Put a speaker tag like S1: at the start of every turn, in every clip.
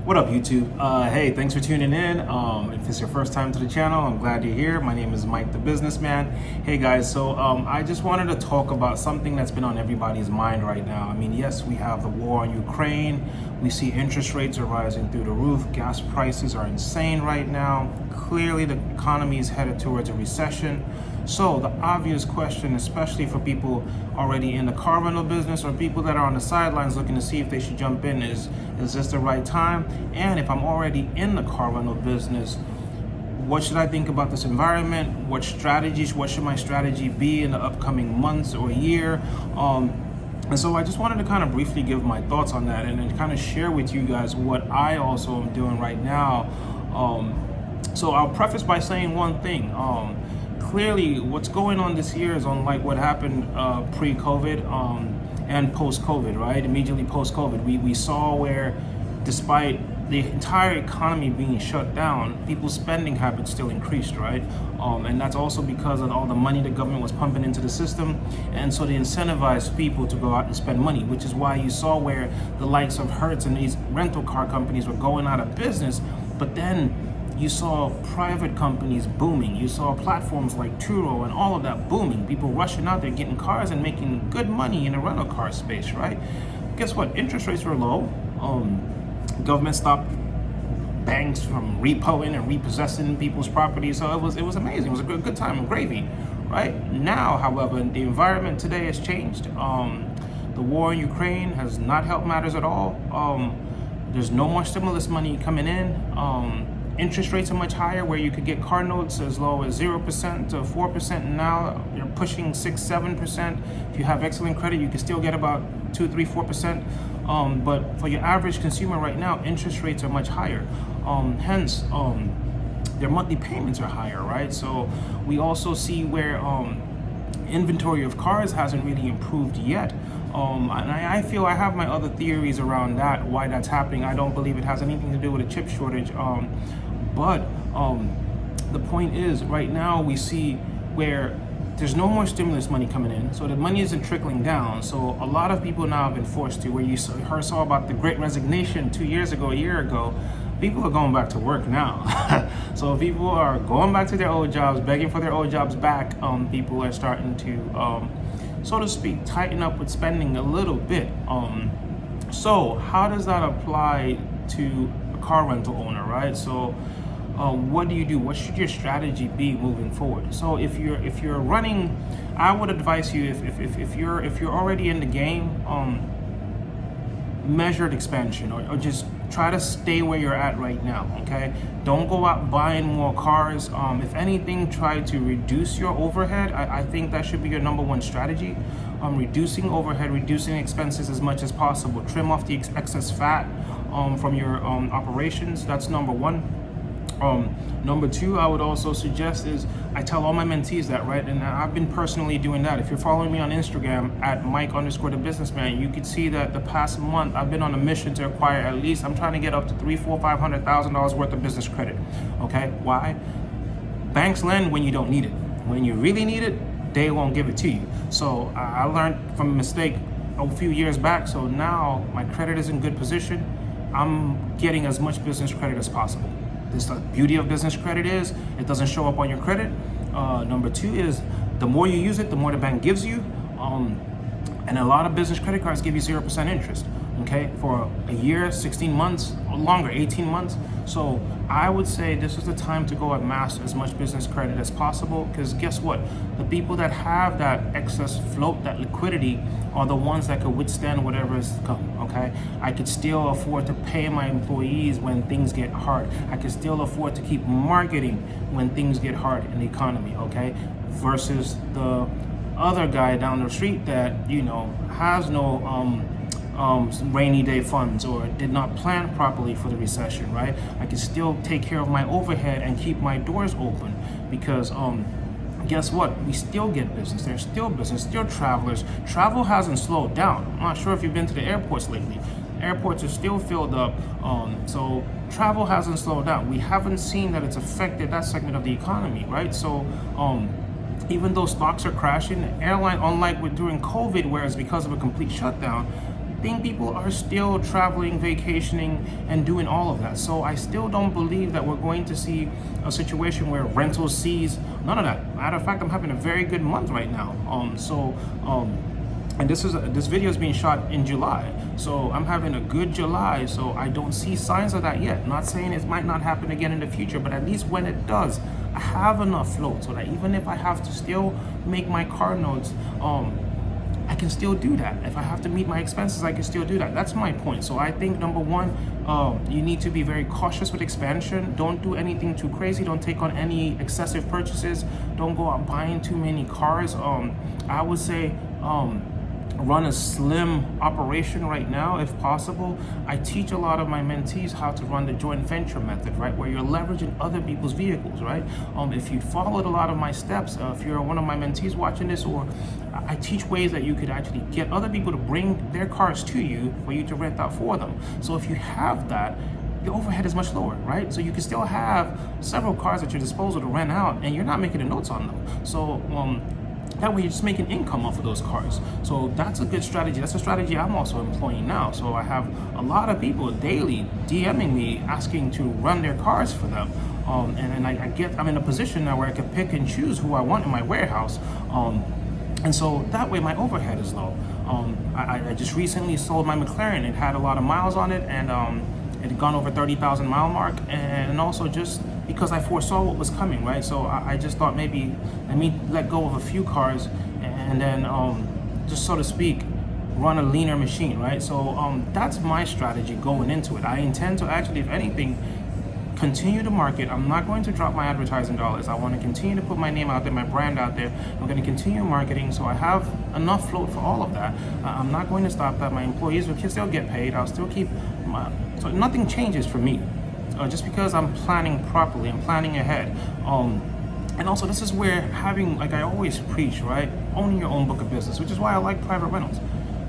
S1: What up, YouTube? Hey, thanks for tuning in. If it's your first time to the channel, I'm glad you're here. My name is Mike the Businessman. Hey guys, so I just wanted to talk about something that's been on everybody's mind right now. I mean, yes, we have the war in Ukraine. We see interest rates are rising through the roof. Gas prices are insane right now. Clearly, the economy is headed towards a recession. So the obvious question, especially for people already in the car rental business or people that are on the sidelines looking to see if they should jump in, is this the right time? And if I'm already in the car rental business, what should I think about this environment? What should my strategy be in the upcoming months or year? And so I just wanted to kind of briefly give my thoughts on that and then kind of share with you guys what I also am doing right now. So I'll preface by saying one thing. Clearly, what's going on this year is unlike what happened pre-COVID and post-COVID, right? Immediately post-COVID, we saw where despite the entire economy being shut down, people's spending habits still increased, right? And that's also because of all the money the government was pumping into the system. And so they incentivized people to go out and spend money, which is why you saw where the likes of Hertz and these rental car companies were going out of business. But then you saw private companies booming. You saw platforms like Turo and all of that booming. People rushing out there, getting cars and making good money in the rental car space, right? Guess what? Interest rates were low. Government stopped banks from repoing and repossessing people's property. So it was amazing. It was a good time of gravy, right? Now, however, the environment today has changed. The war in Ukraine has not helped matters at all. There's no more stimulus money coming in. Interest rates are much higher, where you could get car notes as low as 0% to 4%. Now you're pushing 6-7%. If you have excellent credit, you can still get about 2-3-4%. But for your average consumer right now, interest rates are much higher. Hence, their monthly payments are higher, right? So we also see where inventory of cars hasn't really improved yet. And I feel I have my other theories around that, why that's happening. I don't believe it has anything to do with a chip shortage. But the point is, right now we see where there's no more stimulus money coming in, so the money isn't trickling down. So a lot of people now have been forced to, where you saw about the Great Resignation 2 years ago, a year ago, people are going back to work now. So people are going back to their old jobs, begging for their old jobs back. People are starting to, so to speak, tighten up with spending a little bit. So how does that apply to a car rental owner, right? So what do you do? What should your strategy be moving forward? So if you're running, I would advise you, if you're already in the game, measured expansion, or just try to stay where you're at right now, okay? Don't go out buying more cars. If anything, try to reduce your overhead. I think that should be your number one strategy. Reducing overhead, reducing expenses as much as possible. Trim off the excess fat from your operations. That's number one. Number two, I would also suggest is, I tell all my mentees that, right? And I've been personally doing that. If you're following me on Instagram at Mike_the_businessman, you could see that the past month I've been on a mission to acquire at least, I'm trying to get up to $300,000-$500,000 worth of business credit. Okay, why? Banks lend when you don't need it. When you really need it, they won't give it to you. So I learned from a mistake a few years back. So now my credit is in good position. I'm getting as much business credit as possible. This, the beauty of business credit is it doesn't show up on your credit. Number two is, the more you use it, the more the bank gives you. And a lot of business credit cards give you 0% interest, okay, for a year, 16 months, or longer, 18 months. So I would say this is the time to go amass as much business credit as possible, because guess what? The people that have that excess float, that liquidity, are the ones that could withstand whatever is to come, okay? I could still afford to pay my employees when things get hard. I could still afford to keep marketing when things get hard in the economy, okay? Versus the other guy down the street that, you know, has no rainy day funds or did not plan properly for the recession, right? I can still take care of my overhead and keep my doors open, because guess what? We still get business. There's still business, still travelers. Travel hasn't slowed down. I'm not sure if you've been to the airports lately. Airports are still filled up. So travel hasn't slowed down. We haven't seen that it's affected that segment of the economy, right? So even though stocks are crashing, airline, unlike with during COVID, where it's because of a complete shutdown, think people are still traveling, vacationing, and doing all of that. So I still don't believe that we're going to see a situation where rentals cease. None of that. Matter of fact, I'm having a very good month right now. And this video is being shot in July, so I'm having a good July. So I don't see signs of that yet. Not saying it might not happen again in the future, but at least when it does, I have enough float so that even if I have to still make my car notes, I can still do that. If I have to meet my expenses, I can still do that. That's my point. So I think number one, you need to be very cautious with expansion. Don't do anything too crazy. Don't take on any excessive purchases. Don't go out buying too many cars. I would say run a slim operation right now if possible. I teach a lot of my mentees how to run the joint venture method, right, where you're leveraging other people's vehicles, right? If you followed a lot of my steps, if you're one of my mentees watching this, or I teach ways that you could actually get other people to bring their cars to you for you to rent out for them. So if you have that, the overhead is much lower, right? So you can still have several cars at your disposal to rent out, and you're not making the notes on them. So that way you're just making income off of those cars. So that's a good strategy. That's a strategy I'm also employing now. So I have a lot of people daily DMing me asking to run their cars for them. And I'm in a position now where I can pick and choose who I want in my warehouse. And so that way my overhead is low. I just recently sold my McLaren. It had a lot of miles on it, and it had gone over 30,000 mile mark, and also just because I foresaw what was coming, right? So I just thought maybe let me let go of a few cars and then just so to speak run a leaner machine, right? So that's my strategy going into it. I intend to actually, if anything, continue to market. I'm not going to drop my advertising dollars. I want to continue to put my name out there, my brand out there. I'm going to continue marketing, so I have enough float for all of that. I'm not going to stop that. My employees will still get paid. I'll still keep so nothing changes for me. Just because I'm planning properly, I'm planning ahead. And also, this is where having, like I always preach, right, owning your own book of business, which is why I like private rentals.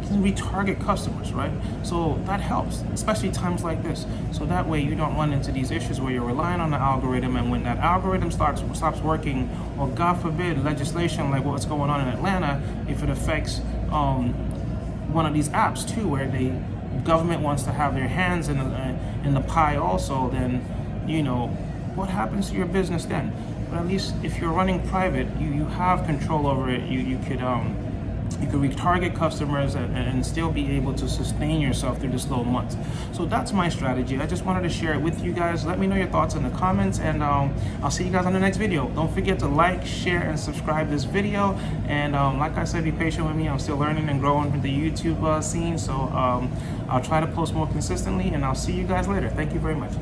S1: You can retarget customers, right? So that helps, especially times like this. So that way you don't run into these issues where you're relying on the algorithm, and when that algorithm stops working, or God forbid, legislation like what's going on in Atlanta, if it affects one of these apps too, where the government wants to have their hands in the pie also, then what happens to your business then? But at least if you're running private, you have control over it. You could retarget customers and still be able to sustain yourself through the slow months. So that's my strategy. I just wanted to share it with you guys. Let me know your thoughts in the comments, and I'll see you guys on the next video. Don't forget to like, share, and subscribe this video. And like I said, be patient with me. I'm still learning and growing with the YouTube scene. So I'll try to post more consistently, and I'll see you guys later. Thank you very much.